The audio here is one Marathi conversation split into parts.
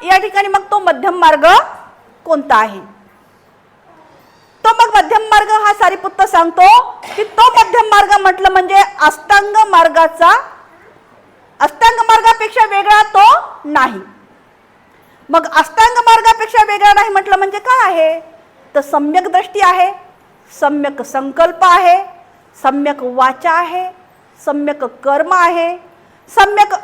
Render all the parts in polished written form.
या ठिकाणी मग तो मध्यम मार्ग कोणता आहे? तो मग मध्यम मार्ग हा सारिपुत्त सांगतो की तो मध्यम मार्ग म्हटलं म्हणजे अष्टांग मार्गापेक्षा वेगळा तो नाही। मग अष्टांग मार्गापेक्षा वेगळा नाही म्हटलं म्हणजे काय आहे? तर सम्यक दृष्टी आहे, सम्यक संकल्प आहे, सम्यक वाचा आहे, सम्यक कर्म आहे, सम्यक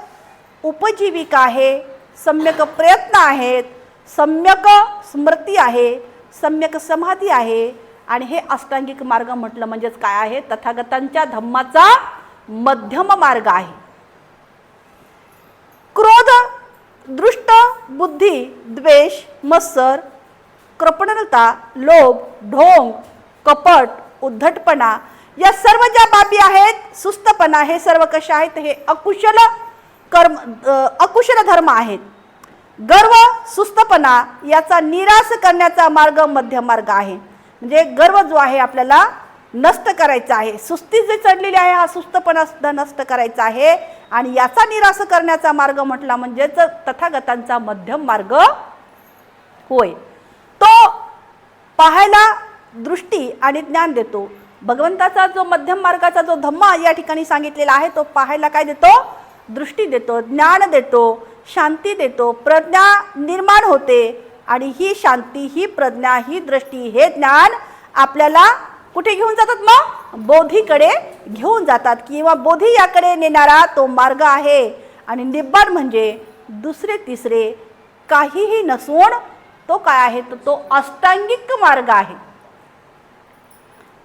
उपजीविका आहे, सम्यक प्रयत्न आहेत, सम्यक स्मृती आहे, सम्यक समाधी आहे। आणि हे अष्टांगिक मार्ग म्हटलं म्हणजेच काय आहे? तथागतांच्या धम्माचा मध्यम मार्ग आहे। क्रोध, दृष्ट, बुद्धी, द्वेष, मत्सर, कृपणता, लोभ, ढोंग, कपट, उद्धटपणा या सर्व ज्या बाबी आहेत, सुस्तपणा, हे सर्व कशा आहेत? हे अकुशल धर्म आहेत। गर्व, सुस्तपणा याचा निराश करण्याचा मार्ग मध्यम मार्ग आहे। म्हणजे गर्व जो आहे आपल्याला नष्ट करायचा आहे, सुस्ती जे चढलेली आहे हा सुस्तपणा सुद्धा नष्ट करायचा आहे। आणि याचा निराश करण्याचा मार्ग म्हटला म्हणजेच तथागतांचा मध्यम मार्ग होय। तो पाहायला दृष्टी आणि ज्ञान देतो। भगवंताचा जो मध्यम मार्गाचा जो धम्मा या ठिकाणी सांगितलेला आहे तो पाहायला काय देतो? दृष्टी देतो, ज्ञान देतो, शांती देतो, प्रज्ञा निर्माण होते। आणि ही शांती, ही प्रज्ञा, ही दृष्टी, हे ज्ञान आपल्याला कुठे घेऊन जातात? मग बोधीकडे घेऊन जातात किंवा बोधी याकडे नेणारा तो मार्ग आहे। आणि निब्बाण म्हणजे दुसरे तिसरे काहीही नसून तो काय आहे? तो अष्टांगिक मार्ग आहे।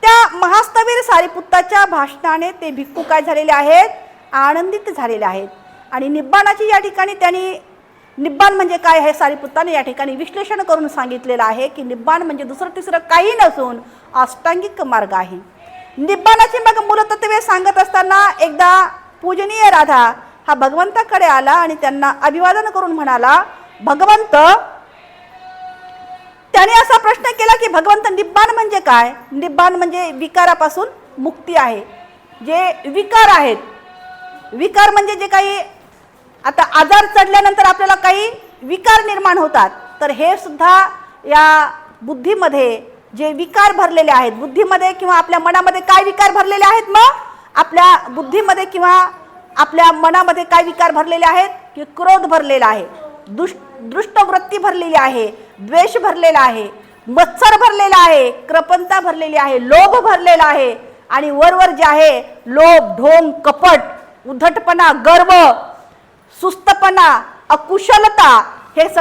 त्या महास्थवीर सारिपुत्ताच्या भाषणाने ते भिक्खू काय झालेले आहेत? आनंदित झालेले आहेत। आणि निब्बाणाची या ठिकाणी त्यांनी निब्बाण म्हणजे काय हे सारिपुत्ताने या ठिकाणी विश्लेषण करून सांगितलेलं आहे की निब्बाण म्हणजे दुसरं तिसरं काही नसून अष्टांगिक मार्ग आहे। निब्बाणाची मग मूलतत्वे सांगत असताना एकदा पूजनीय राधा हा भगवंताकडे आला आणि त्यांना अभिवादन करून म्हणाला, भगवंत, त्याने असा प्रश्न केला की भगवंत निब्बाण म्हणजे काय? निब्बाण म्हणजे विकारापासून मुक्ती आहे। जे विकार आहेत, विकार म्हणजे जे काही आता आजार चढल्यानंतर आपल्याला काही विकार निर्माण होतात, तर हे सुद्धा या बुद्धीमध्ये जे विकार भरलेले आहेत, बुद्धीमध्ये किंवा आपल्या मनामध्ये काय विकार भरलेले आहेत? मग आपल्या बुद्धीमध्ये किंवा आपल्या मनामध्ये काय विकार भरलेले आहेत? की क्रोध भरलेला आहे, दृष्ट वृत्ती भरलेली आहे, द्वेष भरलेला आहे, मत्सर भरलेला आहे, कृपणता भरलेली आहे, लोभ भरलेला आहे। आणि वरवर जे आहे लोभ, ढोंग, कपट, उद्धटपणा, गर्व, सुस्तपणा, अकुशलता, हे सगळं